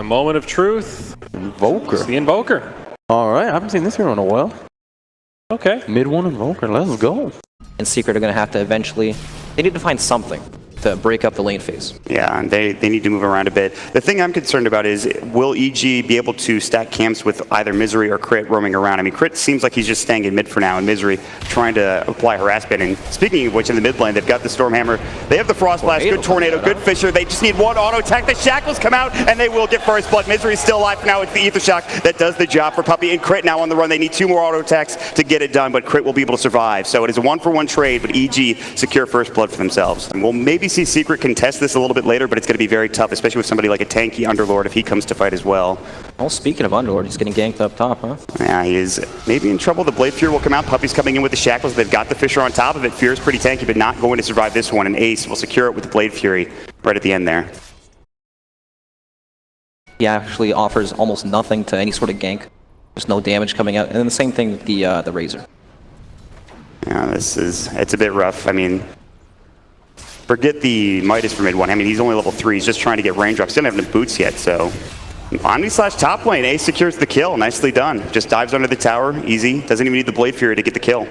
The moment of truth. Invoker. It's the Invoker. All right, I haven't seen this hero in a while. Okay. Mid one Invoker, let's go. And Secret are going to have to eventually, they need to find something to break up the lane phase. Yeah, and they need to move around a bit. The thing I'm concerned about is, will EG be able to stack camps with either Misery or Crit roaming around? I mean, Crit seems like he's just staying in mid for now, and Misery trying to apply harassment. And speaking of which, in the mid lane, they've got the Stormhammer, they have the Frost Blast, good Tornado, good Fisher. They just need one auto attack. The Shackles come out, and they will get first blood. Misery's still alive for now. It's the Ether Shock that does the job for Puppey, and Crit now on the run. They need 2 more auto attacks to get it done, but Crit will be able to survive. So it is a 1-for-1 trade, but EG secure first blood for themselves. And we'll maybe see Secret contest this a little bit later, but it's going to be very tough, especially with somebody like a tanky Underlord if he comes to fight as well. Well, speaking of Underlord, he's getting ganked up top, huh? Yeah, he is maybe in trouble. The Blade Fury will come out. Puppey's coming in with the Shackles. They've got the Fisher on top of it. Fear's pretty tanky, but not going to survive this one, and Ace will secure it with the Blade Fury right at the end there. He actually offers almost nothing to any sort of gank. There's no damage coming out. And then the same thing with the Razor. Yeah, it's a bit rough. I mean, forget the Midas for mid one. I mean, he's only level 3. He's just trying to get range drops. He doesn't have any boots yet, so. Omni/top lane, Ace secures the kill. Nicely done. Just dives under the tower, easy. Doesn't even need the Blade Fury to get the kill.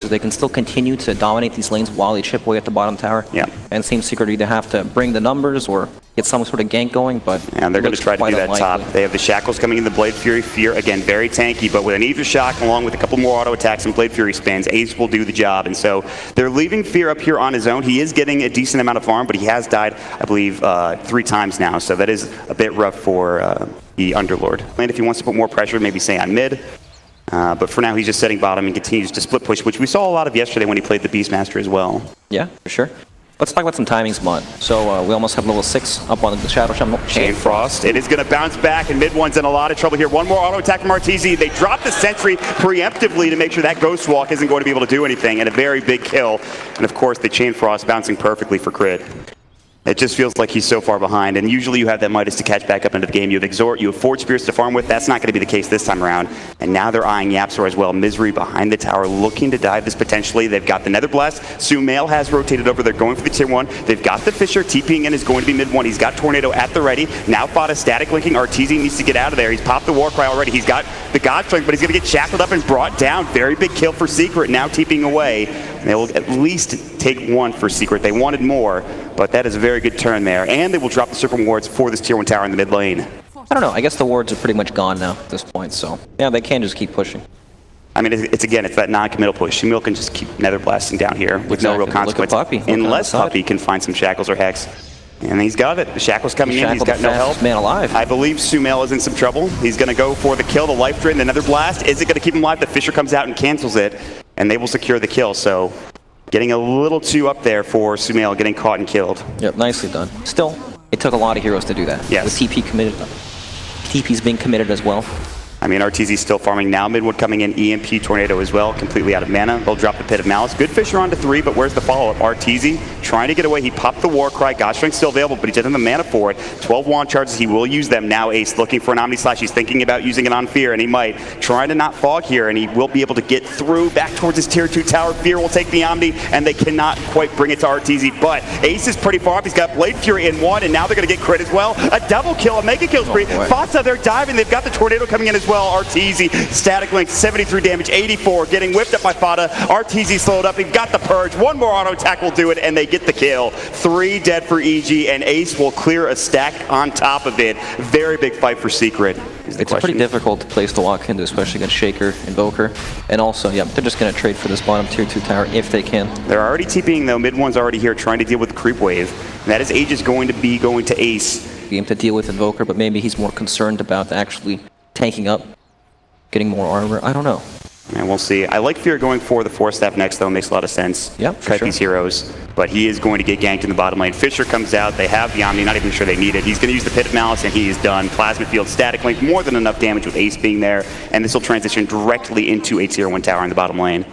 So they can still continue to dominate these lanes while they chip away at the bottom tower. Yeah. And it seems Secret either have to bring the numbers or get some sort of gank going, but and they're going to try to do that top. They have the Shackles coming in, the Blade Fury. Fear, again, very tanky, but with an Ether Shock along with a couple more auto attacks and Blade Fury spins, Ace will do the job. And so they're leaving Fear up here on his own. He is getting a decent amount of farm, but he has died, I believe, 3 times now. So that is a bit rough for the Underlord. And if he wants to put more pressure, maybe say on mid. But for now, he's just setting bottom and continues to split push, which we saw a lot of yesterday when he played the Beastmaster as well. Yeah, for sure. Let's talk about some timings, Mod. So we almost have level 6 up on the Shadow Chain Frost. It is going to bounce back, and mid one's in a lot of trouble here. One more auto attack from RTZ. They drop the Sentry preemptively to make sure that Ghost Walk isn't going to be able to do anything, and a very big kill. And of course, the Chain Frost bouncing perfectly for Crit. It just feels like he's so far behind, and usually you have that Midas to catch back up into the game. You have Exhort, you have Forge Spears to farm with. That's not going to be the case this time around. And now they're eyeing Yapzor as well. Misery behind the tower, looking to dive this potentially. They've got the Nether Blast. Sumail has rotated over. They're going for the tier 1. They've got the Fisher. TPing in is going to be mid 1. He's got Tornado at the ready. Now Fada static linking. RTZ needs to get out of there. He's popped the Warcry already. He's got the God Strength, but he's going to get shackled up and brought down. Very big kill for Secret. Now TPing away. And they will at least take 1 for Secret. They wanted more, but that is a very good turn there. And they will drop the Serpent Wards for this tier 1 tower in the mid lane. I don't know. I guess the wards are pretty much gone now at this point, so yeah, they can just keep pushing. I mean, it's that non-committal push. Sumail can just keep Nether Blasting down here with no real consequence. Unless Puppey can find some Shackles or Hex. And he's got it. The Shackles coming in. He's got no help. Man alive. I believe Sumail is in some trouble. He's going to go for the kill, the Life Drain, the Nether Blast. Is it going to keep him alive? The Fisher comes out and cancels it, and they will secure the kill. So getting a little too up there for Sumail, getting caught and killed. Yep, nicely done. Still, it took a lot of heroes to do that. Yes. With TP committed. TP's being committed as well. I mean, RTZ still farming now. Midwood coming in, EMP Tornado as well, completely out of mana. They'll drop the Pit of Malice. Good Fisher onto 3, but where's the follow-up? RTZ trying to get away. He popped the Warcry. God Strength still available, but he doesn't have the mana for it. 12 wand charges. He will use them. Now Ace looking for an Omni Slash. He's thinking about using it on Fear, and he might. Trying to not fog here, and he will be able to get through back towards his tier 2 tower. Fear will take the Omni, and they cannot quite bring it to RTZ, but Ace is pretty far up. He's got Blade Fury in 1, and now they're going to get Crit as well. A double kill, a mega kill spree. Fata, they're diving. They've got the Tornado coming in as well. RTZ. Static Link, 73 damage, 84, getting whipped up by Fada. RTZ slowed up, they've got the Purge. 1 more auto attack will do it, and they get the kill. 3 dead for EG, and Ace will clear a stack on top of it. Very big fight for Secret. It's a pretty difficult place to walk into, especially against Shaker, Invoker, and also, yeah, they're just going to trade for this bottom tier 2 tower if they can. They're already TPing though, mid one's already here trying to deal with the creep wave. And that is Aegis going to be going to Ace. Game to deal with Invoker, but maybe he's more concerned about actually tanking up. Getting more armor, I don't know. And we'll see. I like Fear going for the Force Staff next though, makes a lot of sense. Yep, Cut these heroes, but he is going to get ganked in the bottom lane. Fisher comes out, they have the Omni, not even sure they need it. He's going to use the Pit of Malice and he is done. Plasma Field, Static Link, more than enough damage with Ace being there, and this will transition directly into a tier 1 tower in the bottom lane.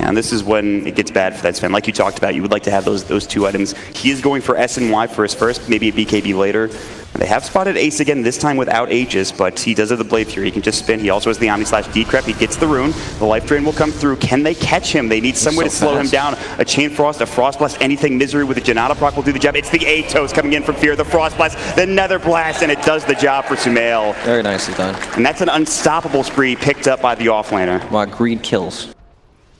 And this is when it gets bad for that Sven. Like you talked about, you would like to have those two items. He is going for S and Y for his first, maybe a BKB later. They have spotted Ace again, this time without Aegis, but he does have the Blade Fury. He can just spin. He also has the Omni/Decrep. He gets the rune. The Life Drain will come through. Can they catch him? They need some way to slow him down. A Chain Frost, a Frost Blast, anything. Misery with a Janata proc will do the job. It's the Atos coming in from Fear. The Frost Blast, the Nether Blast, and it does the job for Sumail. Very nicely done. And that's an unstoppable spree picked up by the offlaner. Wow, greed kills.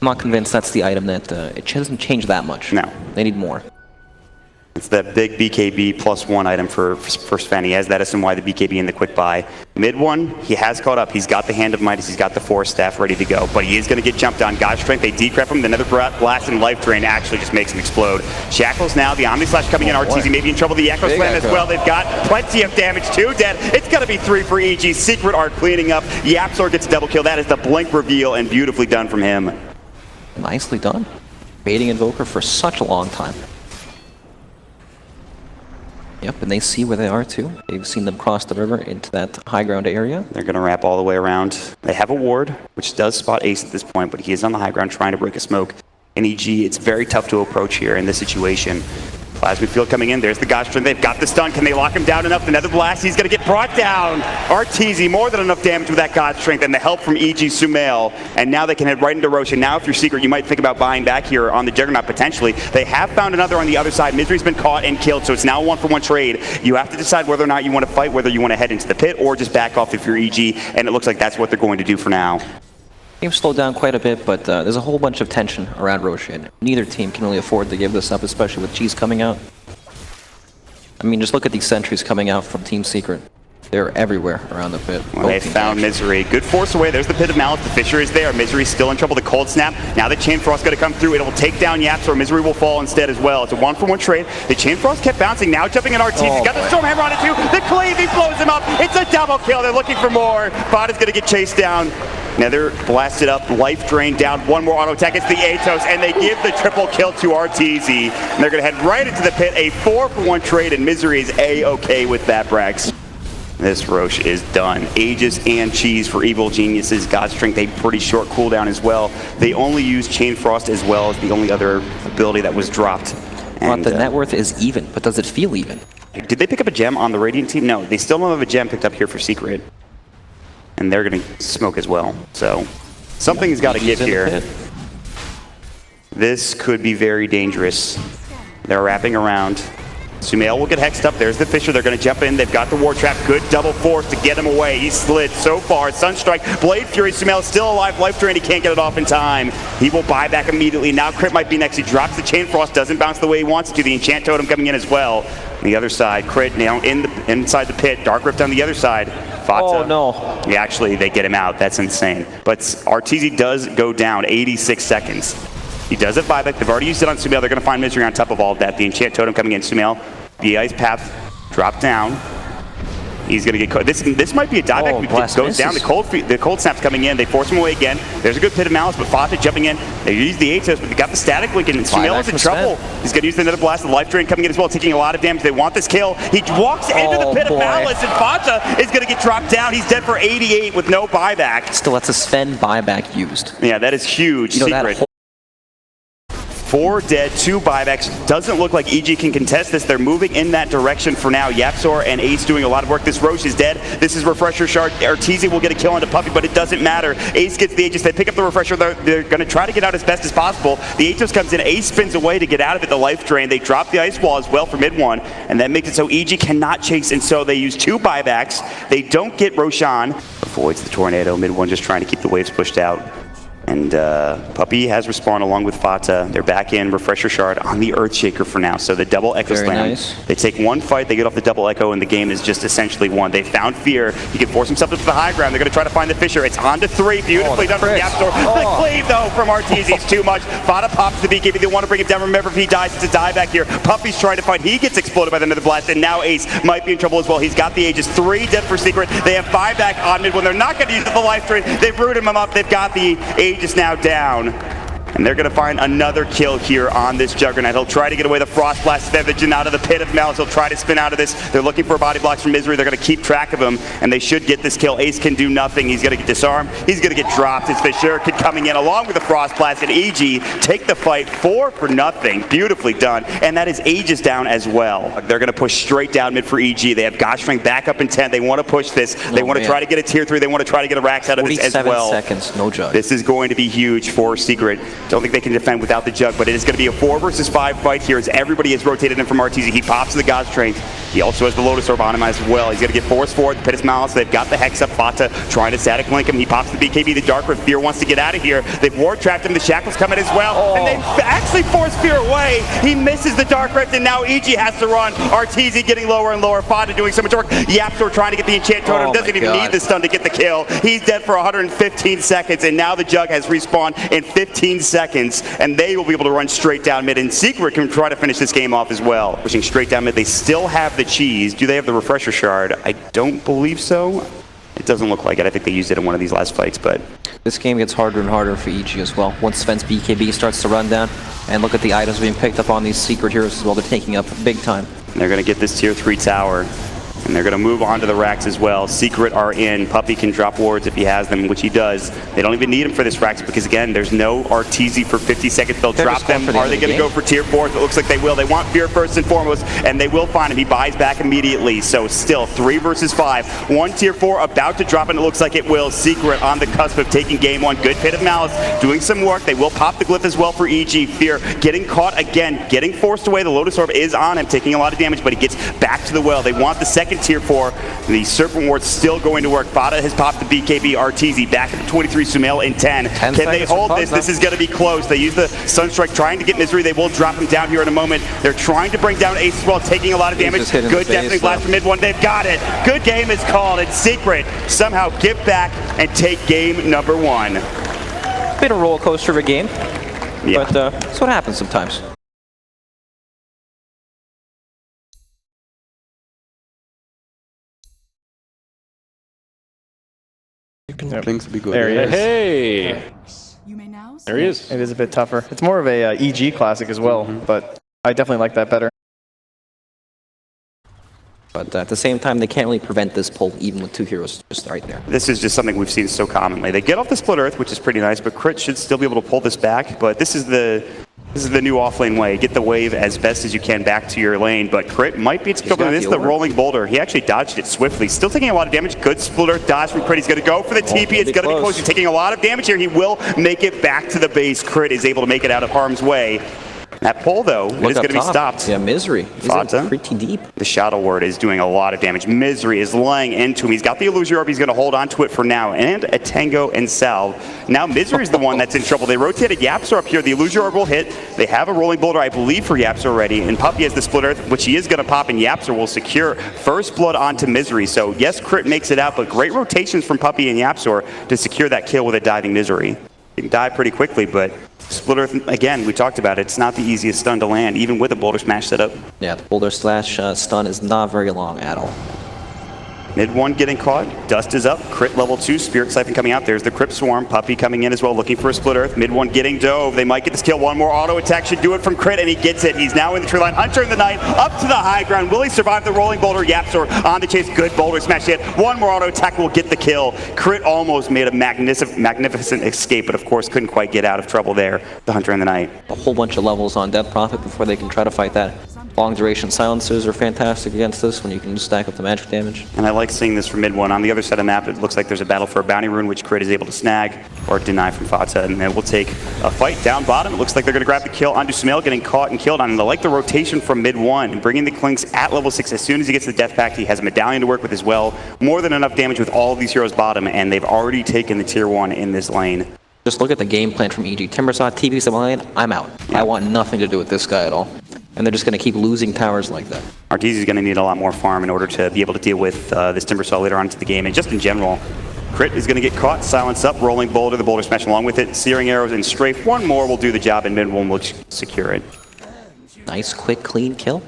I'm not convinced that's the item that it doesn't change that much. No. They need more. It's that big BKB +1 item for Sven. He has that SNY, the BKB, and the quick buy. Mid one, he has caught up. He's got the Hand of Midas. He's got the Force Staff ready to go. But he is going to get jumped on. God's Strength, they decrep him. The Nether Blast and Life Drain actually just makes him explode. Shackles now, the Omni-Slash coming in. RTZ maybe in trouble. The Echo Slam as well. They've got plenty of damage. 2 dead. It's going to be 3 for EG. Secret Art cleaning up. Yapzor gets a double kill. That is the Blink reveal, and beautifully done from him. Nicely done. Baiting Invoker for such a long time. Yep, and they see where they are too. They've seen them cross the river into that high ground area. They're going to wrap all the way around. They have a ward, which does spot Ace at this point, but he is on the high ground trying to break a smoke. And EG, it's very tough to approach here in this situation. Plasma Field coming in. There's the Gostrin. They've got the stun. Can they lock him down enough? The Nether Blast, he's going to get brought down. RTZ, more than enough damage with that God Strength and the help from EG Sumail. And now they can head right into Roshan. Now, if you're Secret, you might think about buying back here on the Juggernaut potentially. They have found another on the other side. Misery's been caught and killed, so it's now a 1-for-1 trade. You have to decide whether or not you want to fight, whether you want to head into the pit, or just back off if you're EG. And it looks like that's what they're going to do for now. Game slowed down quite a bit, but there's a whole bunch of tension around Roshan. Neither team can really afford to give this up, especially with Cheese coming out. I mean, just look at these sentries coming out from Team Secret. They're everywhere around the pit. Well, they found Misery. Good force away. There's the Pit of Malice. The Fissure is there. Misery's still in trouble. The Cold Snap. Now the Chain Frost going to come through. It will take down Yapzor. Misery will fall instead as well. It's a 1-for-1 trade. The Chain Frost kept bouncing. Now jumping in RT. He's got the Stormhammer on it too. The Cleave, he blows him up. It's a double kill. They're looking for more. Bot is going to get chased down. Nether blasted up, Life Drain down, one more auto attack, it's the Atos, and they give the triple kill to RTZ. And they're going to head right into the pit, a 4-for-1 trade, and Misery is A-okay with that, Brax. This Roche is done. Aegis and Cheese for Evil Geniuses. God's Strength, a pretty short cooldown as well. They only use Chain Frost as well as the only other ability that was dropped. But the net worth is even, but does it feel even? Did they pick up a gem on the Radiant team? No, they still don't have a gem picked up here for Secret. And they're going to smoke as well. So something's got to give here. This could be very dangerous. They're wrapping around. Sumail will get hexed up. There's the Fissure. They're going to jump in. They've got the War Trap. Good double force to get him away. He slid so far. Sunstrike, Blade Fury. Sumail still alive. Life Drain. He can't get it off in time. He will buy back immediately. Now Crit might be next. He drops the Chain Frost. Doesn't bounce the way he wants to. The Enchant Totem coming in as well. On the other side, Crit now inside the pit. Dark Rift on the other side. Fata. Oh no. Yeah, actually, they get him out. That's insane. But RTZ does go down 86 seconds. He does it buyback. They've already used it on Sumail. They're going to find Misery on top of all of that. The Enchant Totem coming in. Sumail, the Ice Path, drop down. He's going to get caught. This might be a dieback. Goes down. The cold Snap's coming in. They force him away again. There's a good Pit of Malice, but Fata jumping in. They use the Atos, but they got the Static Link, and Sumail is in trouble. He's going to use the Nether Blast. The Life Drain coming in as well, taking a lot of damage. They want this kill. He walks into the Pit of Malice, and Fata is going to get dropped down. He's dead for 88 with no buyback. Still, that's a Sven buyback used. Yeah, that is huge. Secret. 4 dead, 2 buybacks. Doesn't look like EG can contest this. They're moving in that direction for now. Yapzor and Ace doing a lot of work. This Roche is dead. This is Refresher Shard. Arteezy will get a kill onto Puppey, but it doesn't matter. Ace gets the Aegis. They pick up the Refresher. They're going to try to get out as best as possible. The Aegis comes in. Ace spins away to get out of it. The Life Drain. They drop the Ice Wall as well for mid one, and that makes it so EG cannot chase, and so they use 2 buybacks. They don't get Roshan. Avoids the Tornado. Mid one just trying to keep the waves pushed out. And Puppey has respawned along with Fata. They're back in Refresher Shard on the Earthshaker for now. So the double Echo Slam. Nice. They take 1 fight, they get off the double Echo, and the game is just essentially won. They found Fear. He can force himself into the high ground. They're going to try to find the Fissure. It's on to 3. Beautifully done from Yapzor. The Cleave, though, from RTZ is too much. Fata pops the BKB. They want to bring him down. Remember, if he dies, it's a die back here. Puppey's trying to fight. He gets exploded by the Nether Blast, and now Ace might be in trouble as well. He's got the Aegis. 3 dead for Secret. They have 5 back on mid when they're not going to use the Life Drain. They've rooted him up. They've got the Aegis now down. And they're going to find another kill here on this Juggernaut. He'll try to get away the Frost Blast Vision out of the Pit of Malice. He'll try to spin out of this. They're looking for body blocks from Misery. They're going to keep track of him, and they should get this kill. Ace can do nothing. He's going to get disarmed. He's going to get dropped. It's Fisher Kid coming in along with the Frost Blast, and EG take the fight 4 for nothing. Beautifully done. And that is Aegis down as well. They're going to push straight down mid for EG. They have Goshring back up in 10. They want to push this. They want to try to get a tier 3. They want to try to get a Rax out of this as well. 47 seconds, no jug. This is going to be huge for Secret. Don't think they can defend without the jug, but it is going to be a 4 versus 5 fight here as everybody is rotated in from RTZ. He pops the God Strength. He also has the Lotus Orb on him as well. He's going to get forced forward. The Pit of Malice. They've got the Hex up. Fata trying to static link him. He pops the BKB. The Dark Rift. Fear wants to get out of here. They've ward trapped him. The Shackle's coming as well. And they actually force Fear away. He misses the Dark Rift, and now EG has to run. RTZ getting lower and lower. Fata doing so much work. Yapstor trying to get the Enchant Totem. Doesn't even need the stun to get the kill. He's dead for 115 seconds, and now the Jug has respawned in 15 seconds, and they will be able to run straight down mid, and Secret can try to finish this game off as well. Pushing straight down mid, they still have the cheese. Do they have the Refresher Shard? I don't believe so. It doesn't look like it. I think they used it in one of these last fights, but... This game gets harder and harder for EG as well. Once Sven's BKB starts to run down, and look at the items being picked up on these Secret heroes as well. They're taking up big time. And they're going to get this tier 3 tower. And they're going to move on to the Rax as well. Secret are in. Puppey can drop wards if he has them, which he does. They don't even need him for this Rax because, again, there's no RTZ for 50 seconds. They'll drop them. Are they going to go for tier 4? It looks like they will. They want Fear first and foremost, and they will find him. He buys back immediately. So still 3 versus 5. 1 tier 4 about to drop, and it looks like it will. Secret on the cusp of taking game 1. Good Pit of Malice doing some work. They will pop the Glyph as well for EG. Fear getting caught again, getting forced away. The Lotus Orb is on him, taking a lot of damage, but he gets back to the well. They want the second tier 4. The Serpent Ward's still going to work. Fata has popped the BKB. RTZ back at the 23. Sumail in 10. Can they hold this? This is going to be close. They use the Sunstrike trying to get Misery. They will drop him down here in a moment. They're trying to bring down Ace as well, taking a lot of damage. Good Deafening Blast from mid 1. They've got it. Good game is called, and Secret somehow get back and take game number 1. Bit of a roller coaster of a game, Yeah. but that's what happens sometimes. Things to be good. There he is. Hey! You may now There he is. It is a bit tougher. It's more of a EG classic as well, but I definitely like that better. But at the same time, they can't really prevent this pull, even with 2 heroes just right there. This is just something we've seen so commonly. They get off the Split Earth, which is pretty nice, but Crit should still be able to pull this back. But this is the new offlane way. Get the wave as best as you can back to your lane, but Crit might be its equivalent. This is the Rolling Boulder. He actually dodged it swiftly. Still taking a lot of damage. Good Split Earth dodge from Crit. He's going to go for the TP. It's going to be close. He's taking a lot of damage here. He will make it back to the base. Crit is able to make it out of harm's way. That pull, though, is going to be stopped. Yeah, Misery. Fata. Pretty deep. The Shadow Ward is doing a lot of damage. Misery is laying into him. He's got the Illusion Orb. He's going to hold on to it for now. And a Tango and Salve. Now Misery is the one that's in trouble. They rotated Yapsor up here. The Illusion Orb will hit. They have a Rolling Boulder, I believe, for Yapsor already. And Puppey has the Split Earth, which he is going to pop, and Yapsor will secure first blood onto Misery. So, yes, Crit makes it out, but great rotations from Puppey and Yapsor to secure that kill with a diving Misery. He can die pretty quickly, but Split Earth, again, we talked about it. It's not the easiest stun to land, even with a Boulder Smash setup. Yeah, the Boulder Slash stun is not very long at all. Mid 1 getting caught. Dust is up. Crit level 2. Spirit Siphon coming out. There's the Crypt Swarm. Puppey coming in as well, looking for a Split Earth. Mid 1 getting dove. They might get this kill. One more auto attack should do it from Crit, and he gets it. He's now in the tree line. Hunter in the night. Up to the high ground. Will he survive the Rolling Boulder? Yapsor on the chase. Good Boulder Smash hit. One more auto attack will get the kill. Crit almost made a magnificent escape, but of course couldn't quite get out of trouble there. The Hunter in the night. A whole bunch of levels on Death Prophet before they can try to fight that. Long duration silencers are fantastic against this when you can just stack up the magic damage. And I like seeing this from mid 1. On the other side of the map, it looks like there's a battle for a bounty rune, which Crit is able to snag or deny from Fata. And then we'll take a fight down bottom. It looks like they're going to grab the kill onto Sumail, getting caught and killed on him. I like the rotation from mid 1 and bringing the Clinks at level 6. As soon as he gets the Death Pact, he has a medallion to work with as well. More than enough damage with all of these heroes bottom, and they've already taken the tier 1 in this lane. Just look at the game plan from EG. Timbersaw, TP's the lane, I'm out. Yeah. I want nothing to do with this guy at all. And they're just going to keep losing towers like that. RTZ is going to need a lot more farm in order to be able to deal with this Timbersaw later on into the game. And just in general, Crit is going to get caught, silence up, Rolling Boulder, the Boulder Smash along with it, Searing Arrows and Strafe. One more will do the job, and mid 1 will secure it. Nice, quick, clean kill.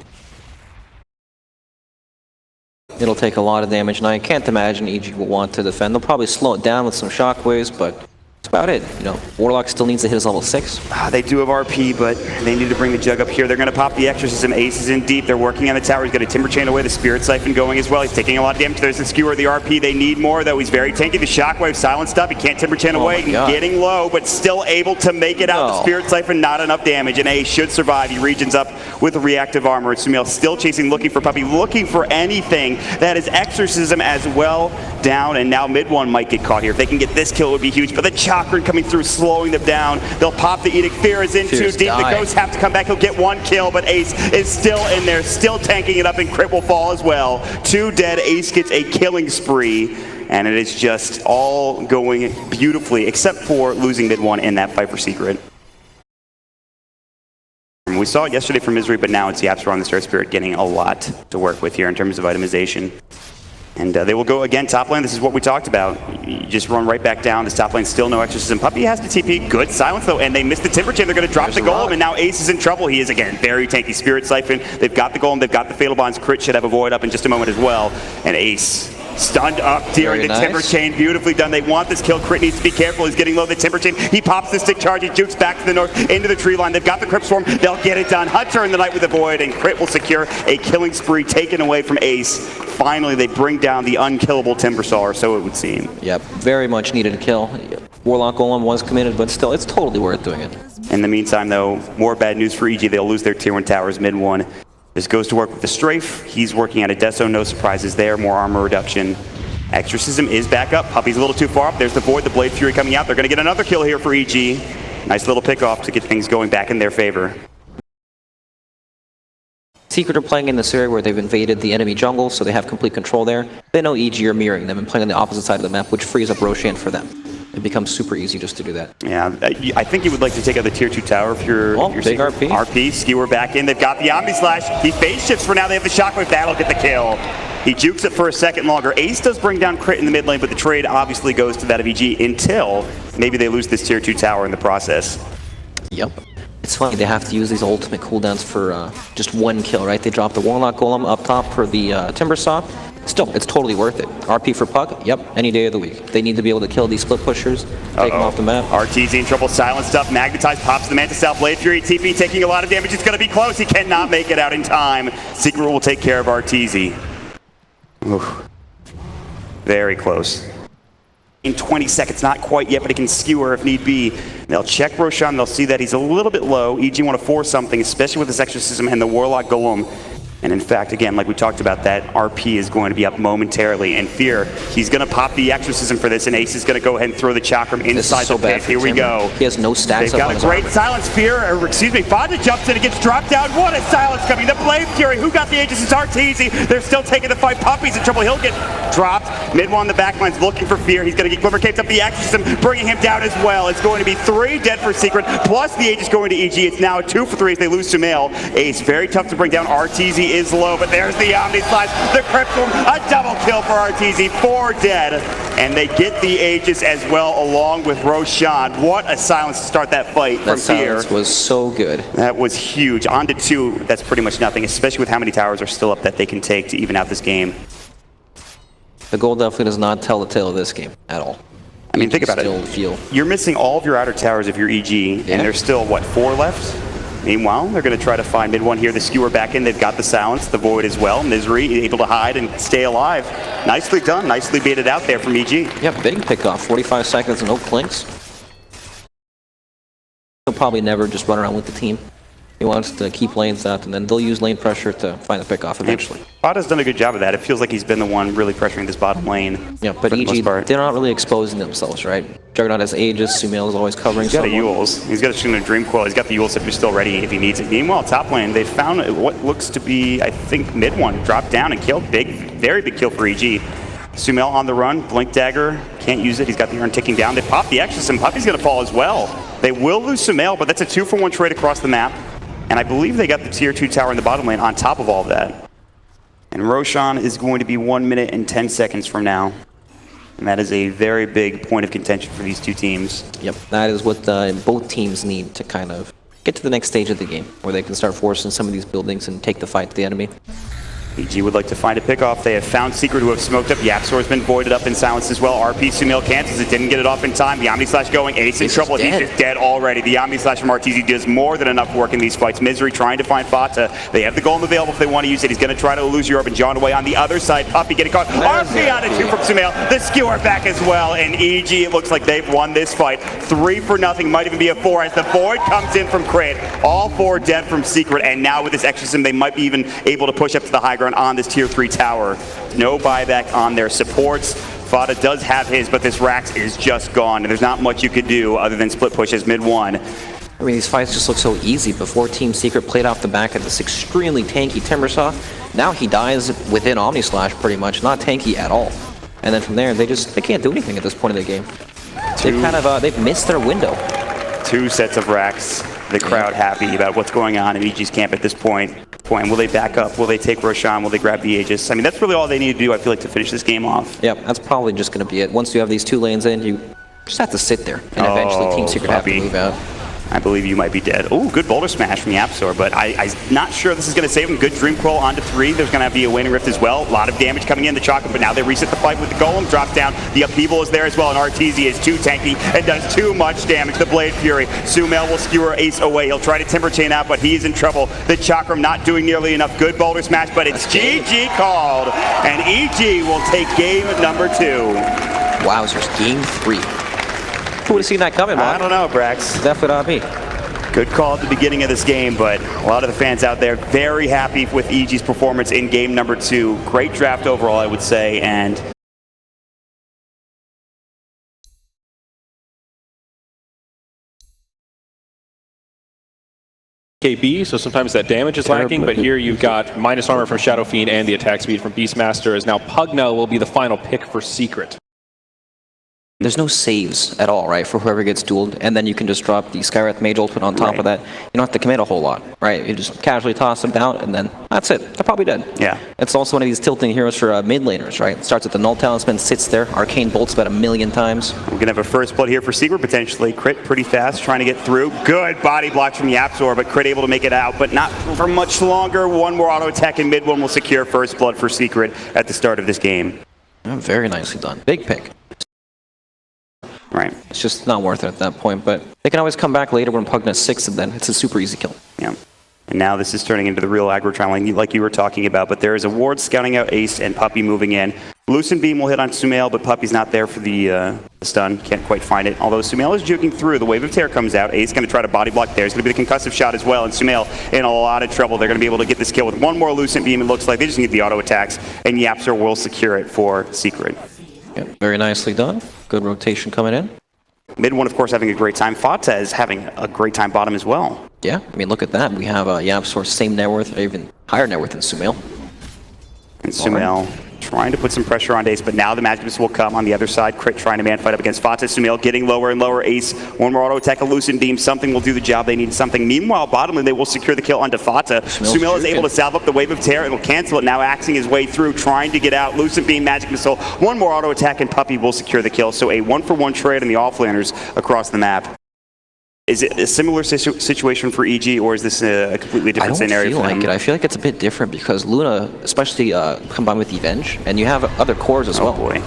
It'll take a lot of damage, and I can't imagine EG will want to defend. They'll probably slow it down with some shockwaves, but That's about it. You know, Warlock still needs to hit his level 6. They do have RP, but they need to bring the jug up here. They're going to pop the Exorcism. Ace is in deep. They're working on the tower. He's got a Timber Chain away. The Spirit Siphon going as well. He's taking a lot of damage. There's the Skewer, the RP. They need more, though. He's very tanky. The Shockwave silenced up. He can't Timber Chain away. Getting low, but still able to make it out. The Spirit Siphon, not enough damage, and Ace should survive. He regions up with reactive armor. And Sumail still chasing, looking for Puppey, looking for anything. That is Exorcism as well down, and now mid one might get caught here. If they can get this kill, it would be huge, but the Chakra coming through, slowing them down. They'll pop the Edict. Fear is in too deep. The Ghosts have to come back. He'll get one kill, but Ace is still in there, still tanking it up, and Crit will fall as well. 2 dead. Ace gets a killing spree, and it is just all going beautifully, except for losing mid one in that fight for Secret. We saw it yesterday from Misery, but now it's the Apsra on the Star Spirit getting a lot to work with here in terms of itemization. And they will go again top lane. This is what we talked about. You just run right back down. This top lane still no Exorcism. Puppey has to TP. Good silence though, and they missed the Timber Chain. They're going to drop the Golem, and now Ace is in trouble. He is again very tanky. Spirit Siphon. They've got the Golem. They've got the Fatal Bonds. Crit should have a Void up in just a moment as well. And Ace stunned up during the Timber Chain. Beautifully done. They want this kill. Crit needs to be careful. He's getting low. The Timber Chain. He pops the stick charge. He jukes back to the north into the tree line. They've got the Crypt Swarm. They'll get it done. Hunter in the night with the Void, and Crit will secure a killing spree taken away from Ace. Finally, they bring down the unkillable Timbersaw, or so it would seem. Yep, very much needed a kill. Warlock Golem was committed, but still, it's totally worth doing it. In the meantime, though, more bad news for EG. They'll lose their tier 1 towers mid one. This goes to work with the Strafe. He's working at a Deso. No surprises there. More armor reduction. Exorcism is back up. Puppey's a little too far up. There's the Void, the Blade Fury coming out. They're going to get another kill here for EG. Nice little pick off to get things going back in their favor. Secret are playing in this area where they've invaded the enemy jungle, so they have complete control there. They know EG are mirroring them and playing on the opposite side of the map, which frees up Roshan for them. It becomes super easy just to do that. Yeah, I think you would like to take out the tier 2 tower if you're... Big RP. RP, Skewer back in. They've got the Omni Slash. He phase shifts for now. They have the Shockwave. That'll get the kill. He jukes it for a second longer. Ace does bring down Crit in the mid lane, but the trade obviously goes to that of EG until maybe they lose this tier 2 tower in the process. Yep. It's funny, they have to use these ultimate cooldowns for just one kill, right? They drop the Warlock Golem up top for the Timbersaw. Still, it's totally worth it. RP for Puck, yep, any day of the week. They need to be able to kill these split pushers, take them off the map. RTZ in trouble, silenced up, magnetized, pops the Mantis out, Blade Fury, TP taking a lot of damage. It's going to be close. He cannot make it out in time. Secret will take care of RTZ. Oof. Very close. In 20 seconds, not quite yet, but it can skewer if need be. They'll check Roshan, they'll see that he's a little bit low. EG want to force something, especially with this Exorcism and the Warlock Golem. And in fact, again, like we talked about, that RP is going to be up momentarily. And Fear, he's going to pop the Exorcism for this, and Ace is going to go ahead and throw the Chakram inside the pit. Here we go. He has no stacks. They've got a great silence. Fear, or excuse me, Fonda jumps in and gets dropped down. What a silence coming. The Blade Fury, who got the Aegis? It's RTZ. They're still taking the fight. Puppey's in trouble. He'll get dropped. Mid one, the backline's looking for Fear. He's going to get Quiver Caped up the Exorcism, bringing him down as well. It's going to be 3 dead for Secret, plus the Aegis going to EG. It's now a 2 for 3 as they lose Sumail. Ace, very tough to bring down. RTZ is low, but there's the Omni Slash, the Crypt Swarm, a double kill for RTZ, 4 dead, and they get the Aegis as well along with Roshan. What a silence to start that fight from Fear. That silence was so good. That was huge. On to 2, that's pretty much nothing, especially with how many towers are still up that they can take to even out this game. The goal definitely does not tell the tale of this game at all. I mean, think about it. You're missing all of your outer towers if you're EG, and there's still, what, 4 left? Meanwhile, they're going to try to find mid one here. The Skewer back in. They've got the silence, the Void as well. Misery able to hide and stay alive. Nicely done. Nicely baited out there from EG. Yeah, big pickoff. 45 seconds, no clinks. He'll probably never just run around with the team. He wants to keep lanes out, and then they'll use lane pressure to find the pickoff eventually. Bada's done a good job of that. It feels like he's been the one really pressuring this bottom lane. Yeah, but EG, they're not really exposing themselves, right? Juggernaut has Aegis, Sumail is always covering someone. He's got a Yules. He's got a Dream Coil. He's got the Yules Scepter still ready if he needs it. Meanwhile, top lane, they found what looks to be, I think, mid one. Dropped down and killed. Big, very big kill for EG. Sumail on the run. Blink Dagger. Can't use it. He's got the urn ticking down. They pop the Exorcism. Puppey's going to fall as well. They will lose Sumail, but that's a 2-for-1 trade across the map. And I believe they got the tier 2 tower in the bottom lane on top of all of that. And Roshan is going to be 1 minute and 10 seconds from now. And that is a very big point of contention for these two teams. Yep, that is what both teams need to kind of get to the next stage of the game, where they can start forcing some of these buildings and take the fight to the enemy. EG would like to find a pickoff. They have found Secret, who have smoked up. Yapsor's been voided up and silenced as well. RP Sumail cancels it, didn't get it off in time. The Omni Slash going, Ace in trouble. He's just dead already. The Omni Slash from Arteezy does more than enough work in these fights. Misery trying to find Fata. They have the golem available if they want to use it. He's going to try to lose Europe and John away on the other side. Puppey getting caught. RP on a 2 from Sumail. The skewer back as well. And EG, it looks like they've won this fight. 3-0, might even be a 4 as the void comes in from Crit. All 4 dead from Secret. And now with this exorcism, they might be even able to push up to the high ground on this tier 3 tower. No buyback on their supports. Fata does have his, but this Rax is just gone, and there's not much you could do other than split pushes mid 1. I mean, these fights just look so easy. Before Team Secret played off the back of this extremely tanky Timbersaw, now he dies within Omni Slash pretty much, not tanky at all. And then from there, they can't do anything at this point of the game. They've missed their window. 2 sets of Rax. The crowd happy about what's going on in EG's camp at this point. Will they back up? Will they take Roshan? Will they grab the Aegis? I mean, that's really all they need to do, I feel like, to finish this game off. Yep, that's probably just going to be it. Once you have these 2 lanes in, you just have to sit there, and eventually Team Secret have to move out. I believe you might be dead. Oh, good boulder smash from Yapsor, but I'm not sure this is going to save him. Good Dream Coil onto 3. There's going to be a Waning Rift as well. A lot of damage coming in the Chocolate, but now they reset the fight with the Golem. Drop down. The Upheaval is there as well, and Arteezy is too tanky and does too much damage. The Blade Fury. Sumail will skewer Ace away. He'll try to Timber Chain out, but he's in trouble. The Chakram not doing nearly enough. Good boulder smash, but it's GG called, and EG will take game number 2. Wowzers, game 3. Who would have seen that coming, Mark? I don't know, Brax. Definitely not me. Good call at the beginning of this game, but a lot of the fans out there very happy with EG's performance in game number 2. Great draft overall, I would say, and KB, so sometimes that damage is lacking, but here you've got minus armor from Shadow Fiend and the attack speed from Beastmaster, as now Pugna will be the final pick for Secret. There's no saves at all, right, for whoever gets dueled, and then you can just drop the Skywrath Mage ultimate on top of that. You don't have to commit a whole lot, right? You just casually toss them down, and then that's it. They're probably dead. Yeah. It's also one of these tilting heroes for mid laners, right? It starts with the Null Talisman, sits there, Arcane Bolts about 1,000,000 times. We're going to have a first blood here for Secret, potentially. Crit pretty fast, trying to get through. Good body block from Yapsor, but Crit able to make it out, but not for much longer. One more auto attack, and mid 1 will secure first blood for Secret at the start of this game. Very nicely done. Big pick. Right. It's just not worth it at that point, but they can always come back later when Pugna's 6, and then it's a super easy kill. Yeah. And now this is turning into the real aggro trial like you were talking about, but there is a ward scouting out Ace and Puppey moving in. Lucent Beam will hit on Sumail, but Puppey's not there for the stun. Can't quite find it. Although Sumail is juking through, the Wave of Terror comes out. Ace going to try to body block there. It's going to be the concussive shot as well, and Sumail in a lot of trouble. They're going to be able to get this kill with one more Lucent Beam, it looks like. They just need the auto attacks, and Yapsor will secure it for Secret. Yeah, very nicely done. Good rotation coming in. Mid 1, of course, having a great time. Fata is having a great time bottom as well. Yeah, I mean, look at that. We have Yapsor, same net worth, or even higher net worth than Sumail. And Sumail trying to put some pressure on Ace, but now the Magic Missile will come on the other side. Crit trying to man fight up against Fata. Sumail getting lower and lower. Ace, one more auto attack, a Lucent Beam. Something will do the job. They need something. Meanwhile, bottom lane, they will secure the kill onto Fata. Sumail is able to salve up the Wave of Terror. It'll cancel it, now axing his way through, trying to get out. Lucent Beam, Magic Missile. One more auto attack, and Puppey will secure the kill. So a 1-for-1 trade on the offlaners across the map. Is it a similar situation for EG, or is this a completely different scenario for them? I don't feel like it. I feel like it's a bit different because Luna, especially combined with Evenge, and you have other cores as well. Oh boy.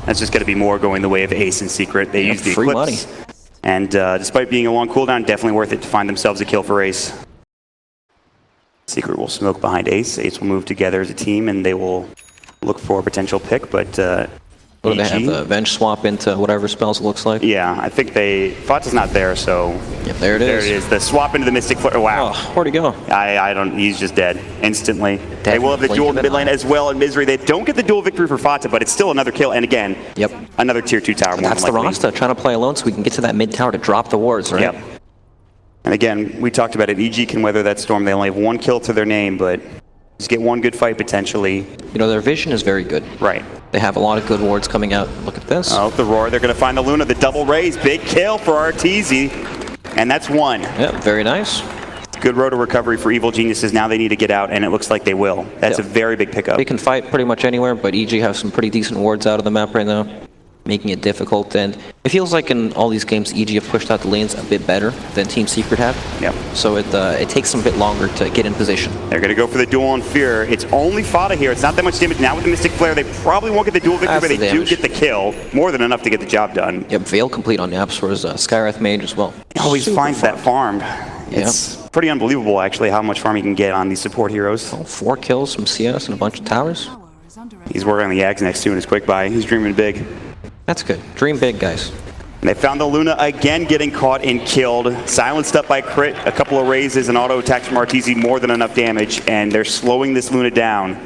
That's just going to be more going the way of Ace and Secret. They use the free Eclipse. money. And despite being a long cooldown, definitely worth it to find themselves a kill for Ace. Secret will smoke behind Ace. Ace will move together as a team, and they will look for a potential pick, but Or they have the Avenge swap into whatever spells it looks like. yeah, I think Fata's not there, so... Yep, there it is. There it is. The swap into the Mystic Flare. Wow. Oh, where'd he go? I don't... He's just dead instantly. They will have the Blink duel of in an mid lane eye. as well in Misery. They don't get the duel victory for Fata, but it's still another kill. And again, Yep. another tier 2 tower. That's the Rasta trying to play alone so we can get to that mid tower to drop the wards, right? Yep. And again, we talked about it. EG can weather that storm. They only have 1 kill to their name, but just get 1 good fight potentially. You know, their vision is very good. Right. They have a lot of good wards coming out. Look at this. Oh, the Roar. They're going to find the Luna. The double raise. Big kill for Arteezy. And that's 1. Yeah, very nice. Good road to recovery for Evil Geniuses. Now they need to get out, and it looks like they will. That's a very big pickup. They can fight pretty much anywhere, but EG have some pretty decent wards out of the map right now. making it difficult. And it feels like in all these games, EG have pushed out the lanes a bit better than Team Secret have. Yep. So it takes them a bit longer to get in position. They're going to go for the duel on Fear. It's only Fada here. It's not that much damage. Now with the Mystic Flare, they probably won't get the duel victory, but they do get the kill. More than enough to get the job done. Yep, Veil complete on Yapsor's Skywrath Mage as well. He always finds that farm. It's pretty unbelievable, actually, how much farm he can get on these support heroes. 4 kills from CS and a bunch of towers. He's working on the Yags next to in his quick buy. He's dreaming big. That's good. Dream big, guys. And they found the Luna again getting caught and killed. Silenced up by crit, a couple of raises, and auto attacks from RTZ, more than enough damage. And they're slowing this Luna down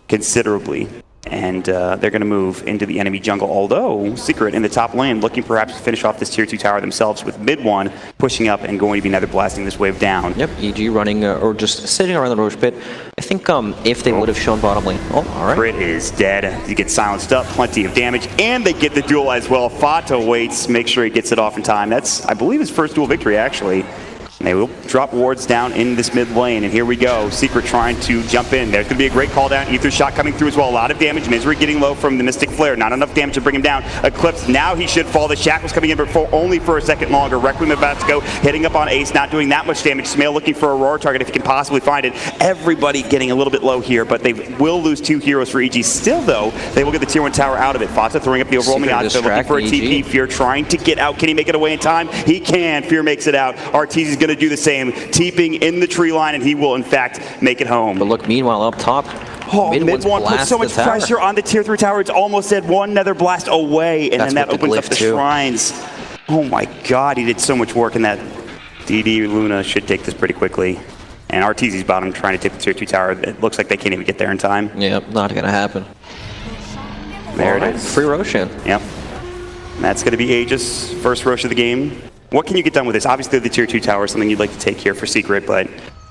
considerably. And they're going to move into the enemy jungle, although Secret in the top lane looking perhaps to finish off this tier 2 tower themselves, with mid 1 pushing up and going to be nether blasting this wave down. Yep, EG running or just sitting around the Roche pit. I think if they would have shown bottom lane. Oh, all right. Crit is dead. He gets silenced up, plenty of damage, and they get the duel as well. Fata waits, make sure he gets it off in time. That's, I believe, his first duel victory, actually. And they will drop wards down in this mid lane, and here we go. Secret trying to jump in. There's going to be a great call down. Ether shot coming through as well. A lot of damage. Misery getting low from the Mystic Flare. Not enough damage to bring him down. Eclipse, now he should fall. The Shackle's coming in, but only for a second longer. Requiem about to go, hitting up on Ace, not doing that much damage. Smail looking for a Aurora target if he can possibly find it. Everybody getting a little bit low here, but they will lose 2 heroes for EG. Still, though, they will get the tier 1 tower out of it. Fata throwing up the overwhelming odds. They're looking for a TP. Fear trying to get out. Can he make it away in time? He can. Fear makes it out. RTZ is going to do the same. TPing in the tree line, and he will, in fact, make it home. But look, meanwhile, up top, mid 1 puts so much pressure on the tier 3 tower. It's almost at 1 nether blast away, and then that opens up the shrines. Oh my god, he did so much work in that. DD Luna should take this pretty quickly. And RTZ's bottom trying to take the tier 2 tower. It looks like they can't even get there in time. Yep, not going to happen. There it is. Free Roshan. Yep. And that's going to be Aegis, first Rosh of the game. What can you get done with this? Obviously, the tier 2 tower is something you'd like to take here for Secret, but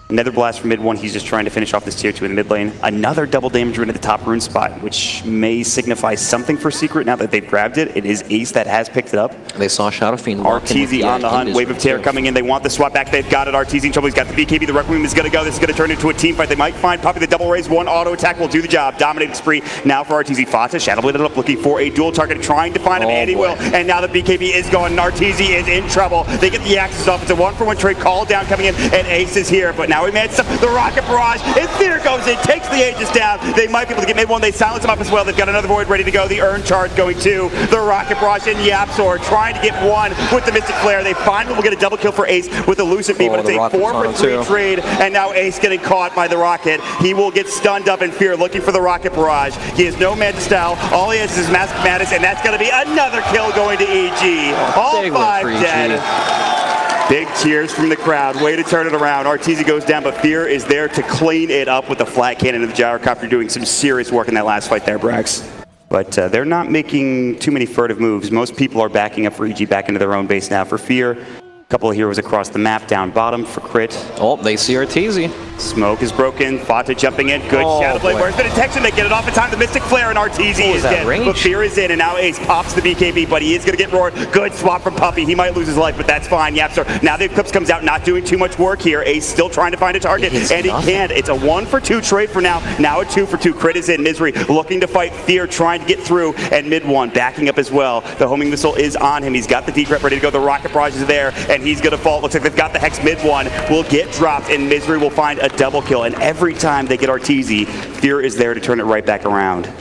Nether Blast for mid 1, he's just trying to finish off this tier 2 in the mid lane. Another double damage rune at the top rune spot, which may signify something for Secret now that they've grabbed it. It is Ace that has picked it up. They saw Shadow Fiend. RTZ on the hunt, Wave of Terror coming in. They want the swap back. They've got it. RTZ in trouble. He's got the BKB. The Requiem is going to go. This is going to turn into a team fight. They might find Puppy. The double raise. 1 auto attack will do the job. Dominating spree now for RTZ. Fata Shadow Bladed up, looking for a dual target, trying to find him, and he will. And now the BKB is gone, and RTZ is in trouble. They get the axes off. It's a 1-for-1 trade. Call down coming in, and Ace is here. But now we managed the Rocket Barrage, and Fear goes in, takes the Aegis down. They might be able to get mid 1. They silence him up as well. They've got another Void ready to go. The Urn Charge going to the Rocket Barrage, and Yapsor trying to get 1 with the Mystic Flare. They finally will get a double kill for Ace with the Lucid Beam, but it's a 4-for-3 trade, and now Ace getting caught by the Rocket. He will get stunned up in Fear, looking for the Rocket Barrage. He has no Manta style. All he has is Mask of Madness, and that's going to be another kill going to EG. All 5 dead. Big cheers from the crowd. Way to turn it around. RTZ goes down, but Fear is there to clean it up with the flat cannon of the Gyrocopter, doing some serious work in that last fight there, Brax. But they're not making too many furtive moves. Most people are backing up for EG back into their own base now. For Fear, a couple of heroes across the map, down bottom for crit. Oh, they see RTZ. Smoke is broken. Fata jumping in. Good Shadow Blade. Where's the detection? They get it off in time. The Mystic Flare, and RTZ is dead. Range? But Fear is in, and now Ace pops the BKB, but he is going to get roared. Good swap from Puppy. He might lose his life, but that's fine. Yapsor. Now the Eclipse comes out, not doing too much work here. Ace still trying to find a target, and he can't. It's a 1-for-2 trade for now. Now a 2-for-2. Crit is in. Misery looking to fight Fear, trying to get through, and mid 1 backing up as well. The homing missile is on him. He's got the deep rep ready to go. The Rocket Barrage is there, and he's going to fall. Looks like they've got the Hex mid 1. Will get dropped, and Misery will find a double kill. And every time they get RTZ, Fear is there to turn it right back around.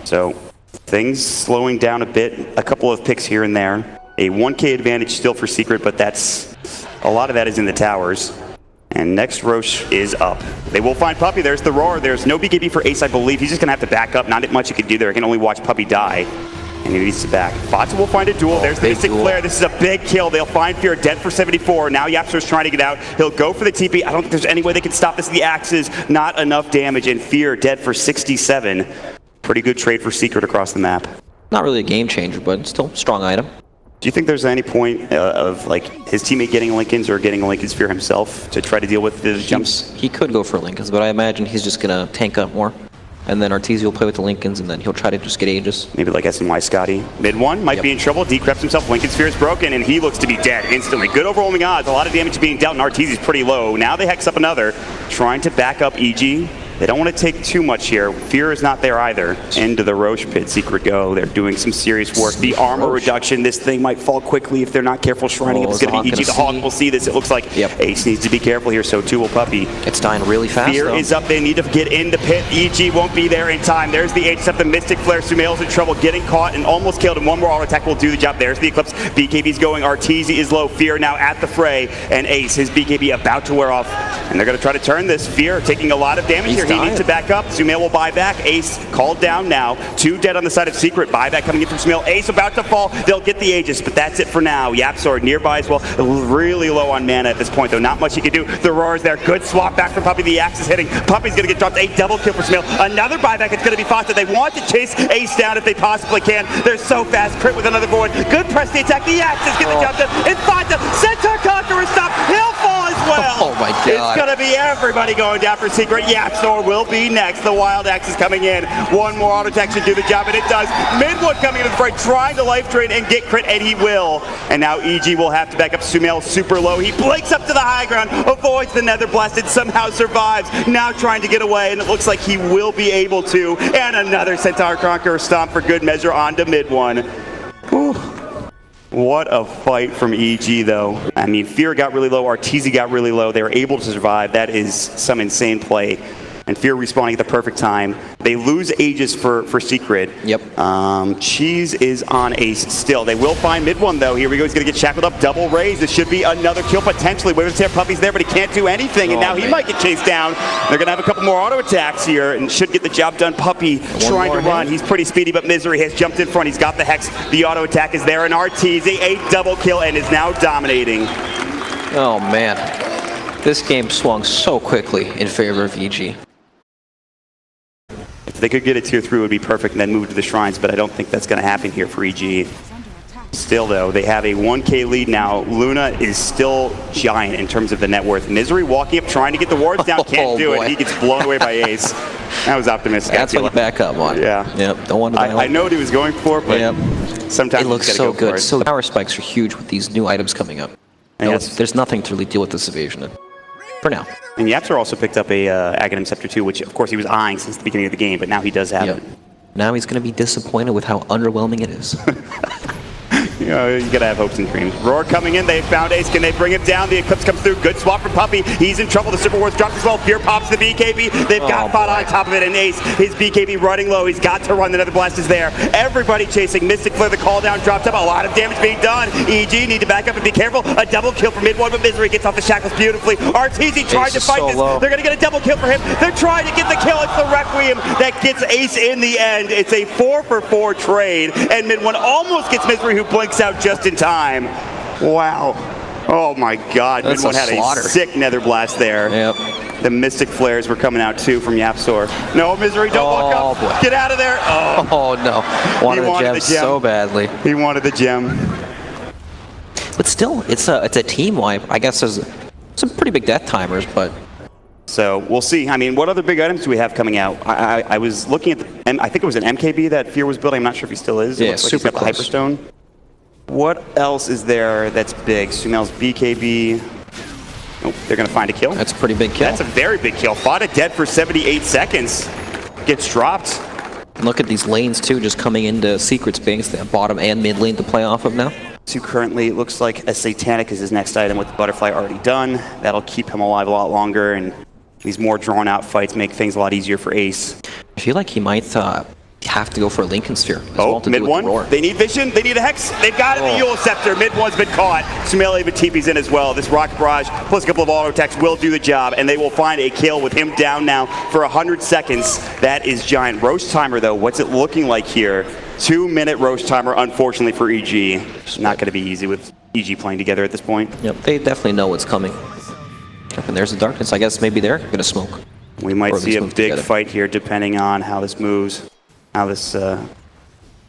So things slowing down a bit. A couple of picks here and there. A 1K advantage still for Secret, but that's a lot of that is in the towers. And next Roche is up. They will find Puppy. There's the roar. There's no BKB for Ace, I believe. He's just going to have to back up. Not much he can do there. He can only watch Puppy die. And he needs to back. Fata will find a duel. There's the Mystic Flare. This is a big kill. They'll find Fear dead for 74. Now Yapsor's trying to get out. He'll go for the TP. I don't think there's any way they can stop this. The axes, not enough damage. And Fear dead for 67. Pretty good trade for Secret across the map. Not really a game changer, but still a strong item. Do you think there's any point of like his teammate getting Lincolns or getting a Lincoln's Fear himself to try to deal with the jumps? He could go for Lincolns, but I imagine he's just going to tank up more. And then RTZ will play with the Lincolns, and then he'll try to just get Aegis. Maybe like SNY Scotty. Mid 1 might be in trouble. Decreps himself. Lincoln's Fear is broken, and he looks to be dead instantly. Good overwhelming odds. A lot of damage being dealt, and RTZ is pretty low. Now they hex up another, trying to back up EG. They don't want to take too much here. Fear is not there either. Into the Roche pit, Secret go. They're doing some serious work. The armor reduction, this thing might fall quickly if they're not careful shrining it. It's going to be EG. The Hawk will see this. It looks like Ace needs to be careful here, so too will Puppy. It's dying really fast, Fear is up. They need to get in the pit. EG won't be there in time. There's the Ace up the Mystic Flare. Sumail's in trouble, getting caught and almost killed. And one more auto attack will do the job. There's the Eclipse. BKB's going. Arteezy is low. Fear now at the fray. And Ace, his BKB about to wear off. And they're going to try to turn this. Fear taking a lot of damage here. He needs to back up. Sumail will buy back. Ace called down now. 2 dead on the side of Secret. Buyback coming in from Sumail. Ace about to fall. They'll get the Aegis, but that's it for now. YapzOr nearby as well. Really low on mana at this point, though. Not much he can do. The Roar's there. Good swap back from Puppy. The axe is hitting. Puppy's going to get dropped. A double kill for Sumail. Another buyback. It's going to be Foster. They want to chase Ace down if they possibly can. They're so fast. Crit with another void. Good press the attack. The axe is going to jump in. And Fonta. Centaur Conqueror stop. He'll fall as well. Oh my god. It's going to be everybody going down for Secret. YapzOr will be next. The Wild Axe is coming in. One more auto attack should do the job, and it does. Midwood coming in the fray, trying to life drain and get crit, and he will. And now EG will have to back up. Sumail super low. He blinks up to the high ground, avoids the Nether Blast, and somehow survives. Now trying to get away, and it looks like he will be able to. And another Centaur Conqueror stomp for good measure onto mid one. Whew. What a fight from EG, though. I mean, Fear got really low. Arteezy got really low. They were able to survive. That is some insane play. And Fear respawning at the perfect time. They lose Aegis for Secret. Yep. Cheese is on Ace still. They will find mid one, though. Here we go. He's going to get shackled up. Double raise. This should be another kill potentially. Waver's Hair Puppy's there, but he can't do anything. And now he might get chased down. They're going to have a couple more auto attacks here and should get the job done. Puppy trying to run. He's pretty speedy, but Misery has jumped in front. He's got the Hex. The auto attack is there. And Arteezy, a double kill and is now dominating. Oh, man. This game swung so quickly in favor of EG. If they could get a tier 3, it would be perfect and then move to the shrines, but I don't think that's going to happen here for EG. Still, though, they have a 1K lead now. Luna is still giant in terms of the net worth. Misery walking up, trying to get the wards down, can't do it. He gets blown away by Ace. That was optimistic. That's what you back up on. Yeah. Yep. Don't want to. I know what he was going for, but sometimes it looks so good. So the power spikes are huge with these new items coming up. Yes. There's nothing to really deal with this evasion for now. And YapzOr also picked up a Aghanim Scepter too, which of course he was eyeing since the beginning of the game, but now he does have it. Now he's going to be disappointed with how underwhelming it is. You know, you gotta have hopes and dreams. Roar coming in, they found Ace. Can they bring him down? The Eclipse comes through. Good swap from Puppy. He's in trouble. The Super Wards dropped as well. Fear pops the BKB. They've got Fod on top of it, and Ace, his BKB running low. He's got to run. The Nether Blast is there. Everybody chasing. Mystic Flare, the call down dropped up. A lot of damage being done. EG need to back up and be careful. A double kill for mid one, but Misery gets off the shackles beautifully. Arteezy tried to fight this. They're gonna get a double kill for him. They're trying to get the kill. It's the Requiem that gets Ace in the end. It's a 4-for-4 trade, and mid one almost gets Misery, who blinks out just in time. Wow. Oh my god. Mid one had a sick Nether Blast there. Yep. The Mystic Flares were coming out too from YapzOr. No, Misery, don't walk up. Boy. Get out of there. Oh no. Wanted the gem so badly. He wanted the gem. But still, it's a team wipe. I guess there's some pretty big death timers, but so we'll see. I mean, what other big items do we have coming out? I was looking at I think it was an MKB that Fear was building. I'm not sure if he still is. Yeah, it looks like he's got the Hyperstone. What else is there that's big? Sumail's BKB. Nope, they're going to find a kill. That's a pretty big kill. That's a very big kill. Fada dead for 78 seconds. Gets dropped. Look at these lanes too, just coming into Secret's base. They have bottom and mid lane to play off of now. So currently, it looks like a Satanic is his next item with the Butterfly already done. That'll keep him alive a lot longer, and these more drawn-out fights make things a lot easier for Ace. I feel like he might have to go for a Lincoln Sphere. Mid one. They need vision. They need a Hex. They've got it. The Yule Scepter. Mid one's been caught. Sumail even TP's in as well. This Rock Barrage plus a couple of auto attacks will do the job, and they will find a kill with him down now for 100 seconds. That is giant. Roche timer though. What's it looking like here? 2-minute Roche timer, unfortunately for EG. Not going to be easy with EG playing together at this point. Yep. They definitely know what's coming. And there's the darkness. I guess maybe they're going to smoke. We might see a big fight here, depending on how this moves. How this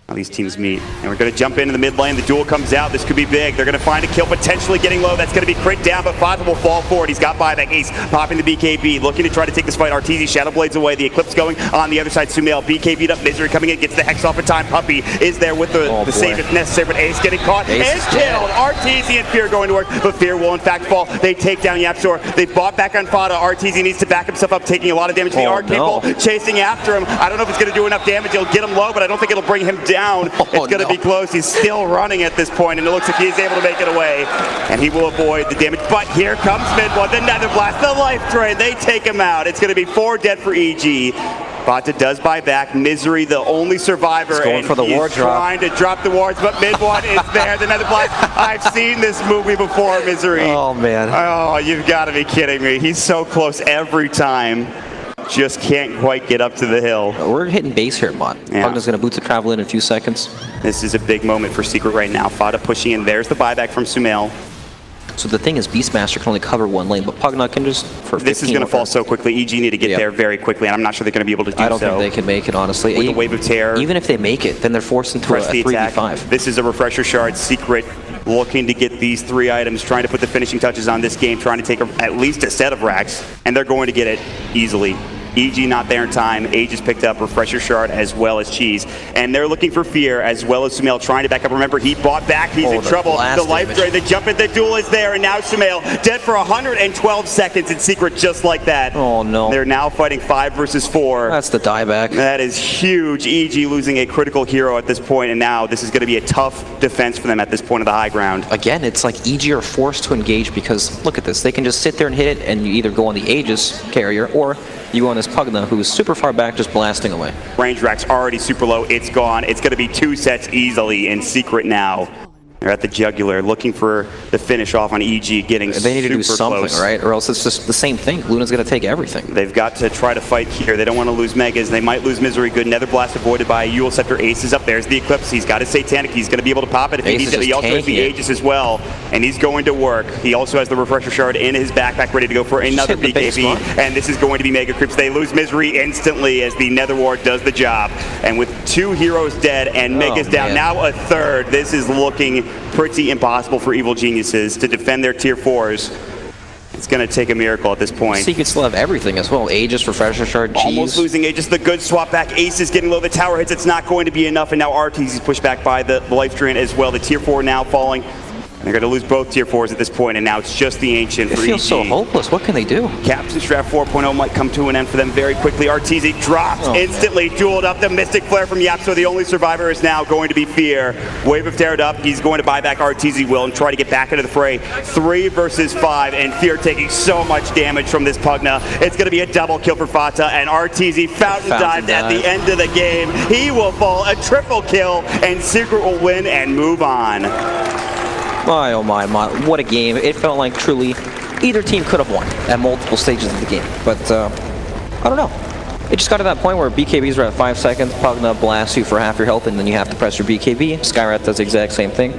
How these teams meet. And we're going to jump into the mid lane. The duel comes out. This could be big. They're going to find a kill, potentially getting low. That's going to be crit down, but Fata will fall forward. He's got buyback. Ace popping the BKB, looking to try to take this fight. Arteezy, Shadow Blades away. The Eclipse going on the other side. Sumail, BKB'd up. Misery coming in, gets the Hex off in time. Puppey is there with the save if necessary, but Ace getting caught and killed. Arteezy and Fear going to work, but Fear will in fact fall. They take down Yapstor. They've bought back on Fata. Arteezy needs to back himself up, taking a lot of damage. The Arc people chasing after him. I don't know if it's going to do enough damage. It'll get him low, but I don't think it'll bring him down. It's going to be close. He's still running at this point, and it looks like he's able to make it away, and he will avoid the damage. But here comes mid one, the Nether Blast, the Life Drain. They take him out. It's going to be 4 dead for EG. Fata does buy back. Misery, the only survivor, and for the ward trying to drop the wards, but mid one is there. The Nether Blast. I've seen this movie before, Misery. Oh, man. Oh, you've got to be kidding me. He's so close every time. Just can't quite get up to the hill. We're hitting base here, Mod. Pugna's going to boot to travel in a few seconds. This is a big moment for Secret right now. Fata pushing in. There's the buyback from Sumail. So the thing is, Beastmaster can only cover one lane, but Pugna can just for 15. This is going to fall so quickly. EG need to get there very quickly, and I'm not sure they're going to be able to do so. I don't think they can make it, honestly. With the Wave of Terror. Even if they make it, then they're forced into a 3v5. This is a refresher shard. Secret looking to get these 3 items, trying to put the finishing touches on this game, trying to take at least a set of racks, and they're going to get it easily. EG not there in time. Aegis picked up Refresher Shard as well as Cheese. And they're looking for Fear as well as Sumail trying to back up. Remember, he bought back. He's in trouble. The Life Drain, the jump at the duel is there. And now Sumail dead for 112 seconds in Secret just like that. Oh, no. They're now fighting 5 versus 4. That's the dieback. That is huge. EG losing a critical hero at this point. And now this is going to be a tough defense for them at this point of the high ground. Again, it's like EG are forced to engage because, look at this. They can just sit there and hit it, and you either go on the Aegis carrier or you go on this Pugna, who's super far back, just blasting away. Range rack's already super low. It's gone. It's going to be 2 sets easily in Secret now. They're at the jugular, looking for the finish off on EG, getting super close. They need to do something, right? Or else it's just the same thing. Luna's going to take everything. They've got to try to fight here. They don't want to lose Megas. They might lose Misery. Good Nether Blast avoided by Eul Scepter. Ace is up. There's the Eclipse. He's got his Satanic. He's going to be able to pop it if he needs it. He also has the Aegis as well, and he's going to work. He also has the Refresher Shard in his backpack ready to go for another BKB, and this is going to be Mega Creeps. They lose Misery instantly as the Nether Ward does the job. And with 2 heroes dead and Megas down, now a third, this is looking pretty impossible for Evil Geniuses to defend their tier 4s. It's going to take a miracle at this point. Secret still have everything as well. Aegis, Refresher Shard, Cheese. Almost losing Aegis. The good swap back. Ace is getting low. The tower hits. It's not going to be enough. And now Arteezy is pushed back by the Life Drain as well. The tier 4 now falling. They're going to lose both tier 4s at this point, and now it's just the Ancient for EG. It feels so hopeless. What can they do? Captain Strap 4.0 might come to an end for them very quickly. Arteezy drops instantly, dueled up. The Mystic Flare from Yapso. The only survivor is now going to be Fear. Wave of Terror up. He's going to buy back Arteezy will and try to get back into the fray. 3 versus 5, and Fear taking so much damage from this Pugna. It's going to be a double kill for Fata, and Arteezy fountain dived at the end of the game. He will fall a triple kill, and Secret will win and move on. My, oh my, what a game. It felt like truly either team could have won at multiple stages of the game. But, I don't know. It just got to that point where BKBs are at 5 seconds, Pugna blasts you for half your health, and then you have to press your BKB. Skyrat does the exact same thing.